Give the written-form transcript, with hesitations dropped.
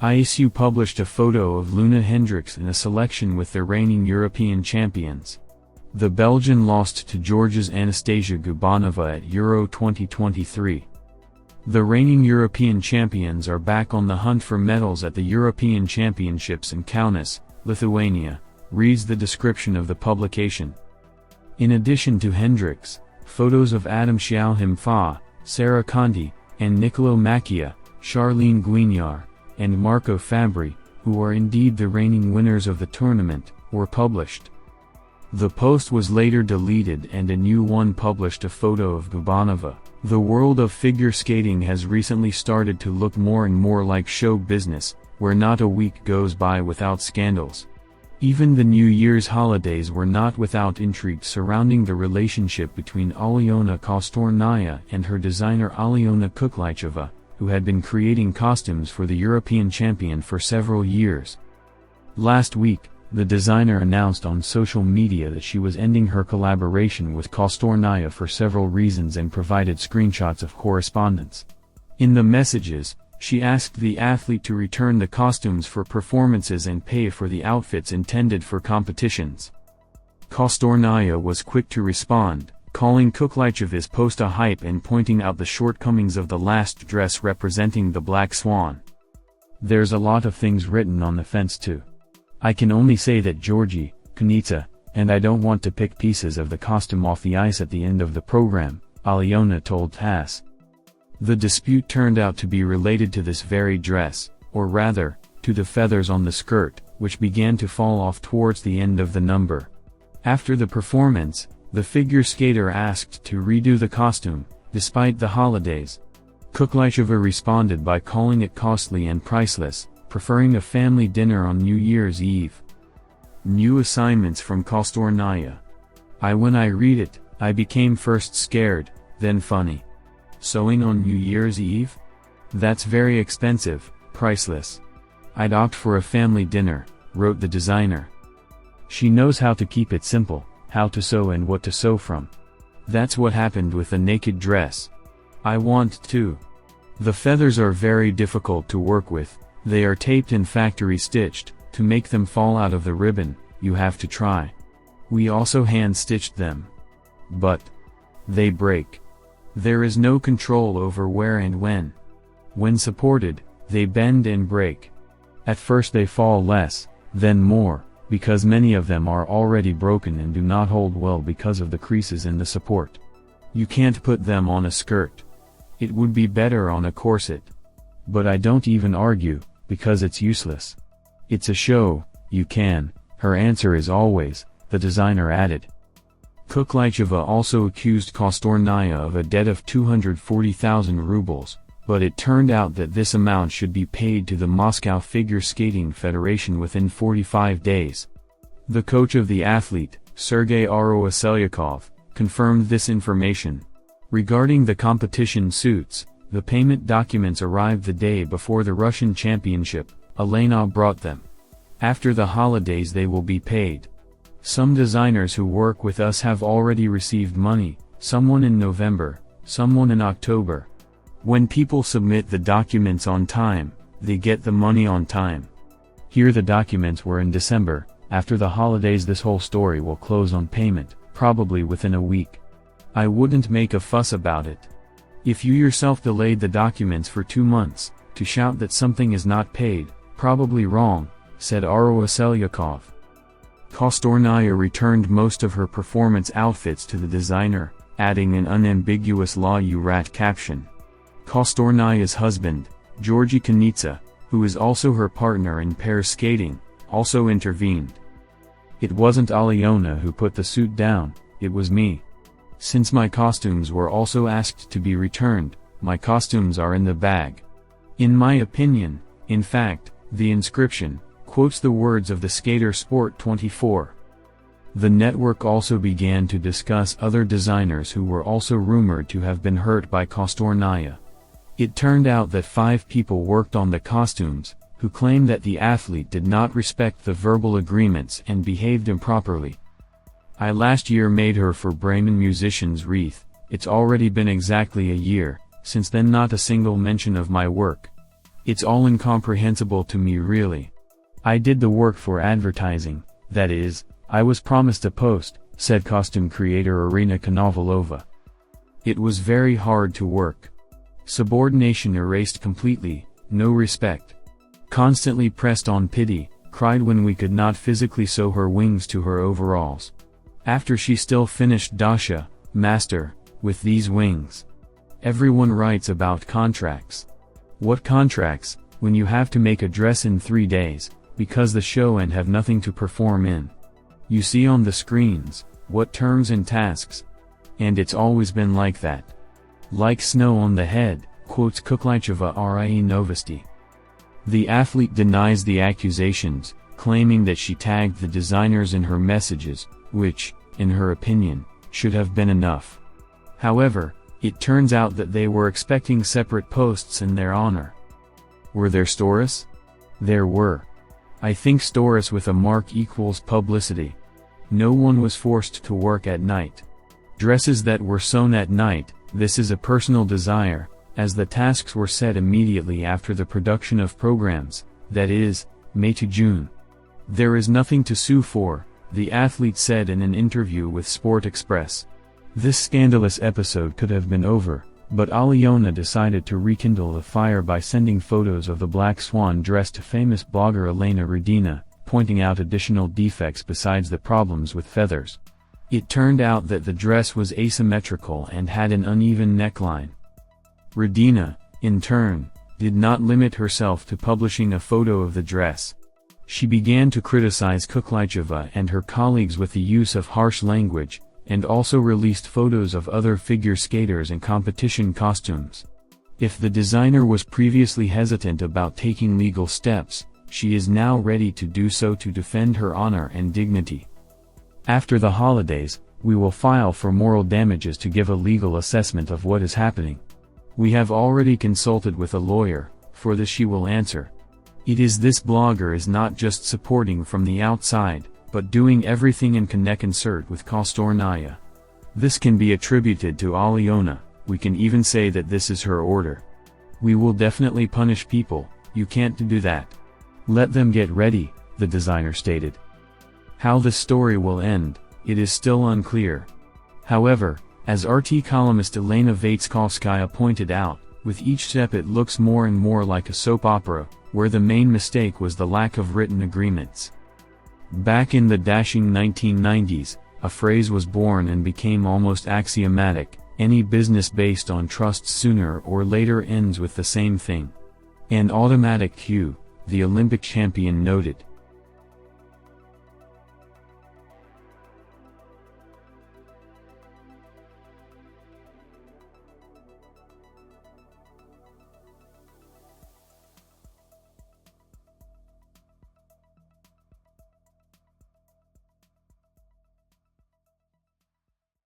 ISU published a photo of Luna Hendricks in a selection with the reigning European champions. The Belgian lost to Georgia's Anastasia Gubanova at Euro 2023. The reigning European champions are back on the hunt for medals at the European Championships in Kaunas, Lithuania, reads the description of the publication. In addition to Hendricks, photos of Adam Xiaohim-Fa, Sarah Conti, and Nicolo Macchia, Charlene Guignard, and Marco Fabbri, who are indeed the reigning winners of the tournament, were published. The post was later deleted and a new one published a photo of Gubanova. The world of figure skating has recently started to look more and more like show business, where not a week goes by without scandals. Even the New Year's holidays were not without intrigue surrounding the relationship between Alena Kostornaya and her designer Alena Kostornaya, who had been creating costumes for the European champion for several years. Last week, the designer announced on social media that she was ending her collaboration with Kostornaya for several reasons and provided screenshots of correspondence. In the messages, she asked the athlete to return the costumes for performances and pay for the outfits intended for competitions. Kostornaya was quick to respond, calling Kostornaya's post a hype and pointing out the shortcomings of the last dress representing the Black Swan. "There's a lot of things written on the fence too. I can only say that Georgie, Kunitsa, and I don't want to pick pieces of the costume off the ice at the end of the program," Alena told TASS. The dispute turned out to be related to this very dress, or rather, to the feathers on the skirt, which began to fall off towards the end of the number. After the performance, the figure skater asked to redo the costume, despite the holidays. Kostornaya responded by calling it costly and priceless, preferring a family dinner on New Year's Eve. New assignments from Kostornaya. When I read it, I became first scared, then funny. Sewing on New Year's Eve? That's very expensive, priceless. I'd opt for a family dinner, wrote the designer. She knows how to keep it simple, how to sew and what to sew from. That's what happened with the naked dress. I want to. The feathers are very difficult to work with. They are taped and factory stitched. To make them fall out of the ribbon, you have to try. We also hand stitched them. But they break. There is no control over where and when. When supported, they bend and break. At first they fall less, then more, because many of them are already broken and do not hold well because of the creases in the support. You can't put them on a skirt. It would be better on a corset. But I don't even argue, because it's useless. It's a show, you can. Her answer is always, the designer added. Kostornaya also accused Kostornaya of a debt of 240,000 rubles, but it turned out that this amount should be paid to the Moscow Figure Skating Federation within 45 days. The coach of the athlete, Sergei Aroselyakov, confirmed this information. Regarding the competition suits, the payment documents arrived the day before the Russian championship. Alena brought them. After the holidays they will be paid. Some designers who work with us have already received money, someone in November, someone in October. When people submit the documents on time, they get the money on time. Here the documents were in December. After the holidays this whole story will close on payment, probably within a week. I wouldn't make a fuss about it. If you yourself delayed the documents for 2 months, to shout that something is not paid, probably wrong, said Aroselyakov. Kostornaya returned most of her performance outfits to the designer, adding an unambiguous "La you rat" caption. Kostornaya's husband, Georgie Kunitsa, who is also her partner in pair skating, also intervened. "It wasn't Alena who put the suit down, it was me. Since my costumes were also asked to be returned, my costumes are in the bag. In my opinion, in fact, the inscription quotes the words of the skater Sport24. The network also began to discuss other designers who were also rumored to have been hurt by Kostornaya. It turned out that 5 people worked on the costumes, who claimed that the athlete did not respect the verbal agreements and behaved improperly. I last year made her for Bremen musicians wreath. It's already been exactly a year, since then not a single mention of my work. It's all incomprehensible to me really. I did the work for advertising, that is, I was promised a post, said costume creator Alena Kostornaya. It was very hard to work. Subordination erased completely, no respect. Constantly pressed on pity, cried when we could not physically sew her wings to her overalls. After she still finished Dasha, master, with these wings. Everyone writes about contracts. What contracts, when you have to make a dress in 3 days, because the show and have nothing to perform in. You see on the screens, what terms and tasks. And it's always been like that. Like snow on the head, quotes Kuklicheva Rie Novosti. The athlete denies the accusations, claiming that she tagged the designers in her messages, which, in her opinion, should have been enough. However, it turns out that they were expecting separate posts in their honor. Were there stories? There were. I think stories with a mark equals publicity. No one was forced to work at night. Dresses that were sewn at night, this is a personal desire, as the tasks were set immediately after the production of programs, that is, May to June. There is nothing to sue for, the athlete said in an interview with Sport Express. This scandalous episode could have been over, but Alena decided to rekindle the fire by sending photos of the Black Swan dress to famous blogger Elena Kostornaya, pointing out additional defects besides the problems with feathers. It turned out that the dress was asymmetrical and had an uneven neckline. Kostornaya, in turn, did not limit herself to publishing a photo of the dress. She began to criticize Kuklicheva and her colleagues with the use of harsh language, and also released photos of other figure skaters in competition costumes. If the designer was previously hesitant about taking legal steps, she is now ready to do so to defend her honor and dignity. After the holidays, we will file for moral damages to give a legal assessment of what is happening. We have already consulted with a lawyer, for this she will answer. It is this blogger is not just supporting from the outside, but doing everything in concert with Kostornaya. This can be attributed to Alena, we can even say that this is her order. We will definitely punish people, you can't do that. Let them get ready, the designer stated. How the story will end, it is still unclear. However, as RT columnist Elena Vaitskovskaya pointed out, with each step it looks more and more like a soap opera, where the main mistake was the lack of written agreements. Back in the dashing 1990s, a phrase was born and became almost axiomatic: any business based on trust sooner or later ends with the same thing. An automatic cue, the Olympic champion noted.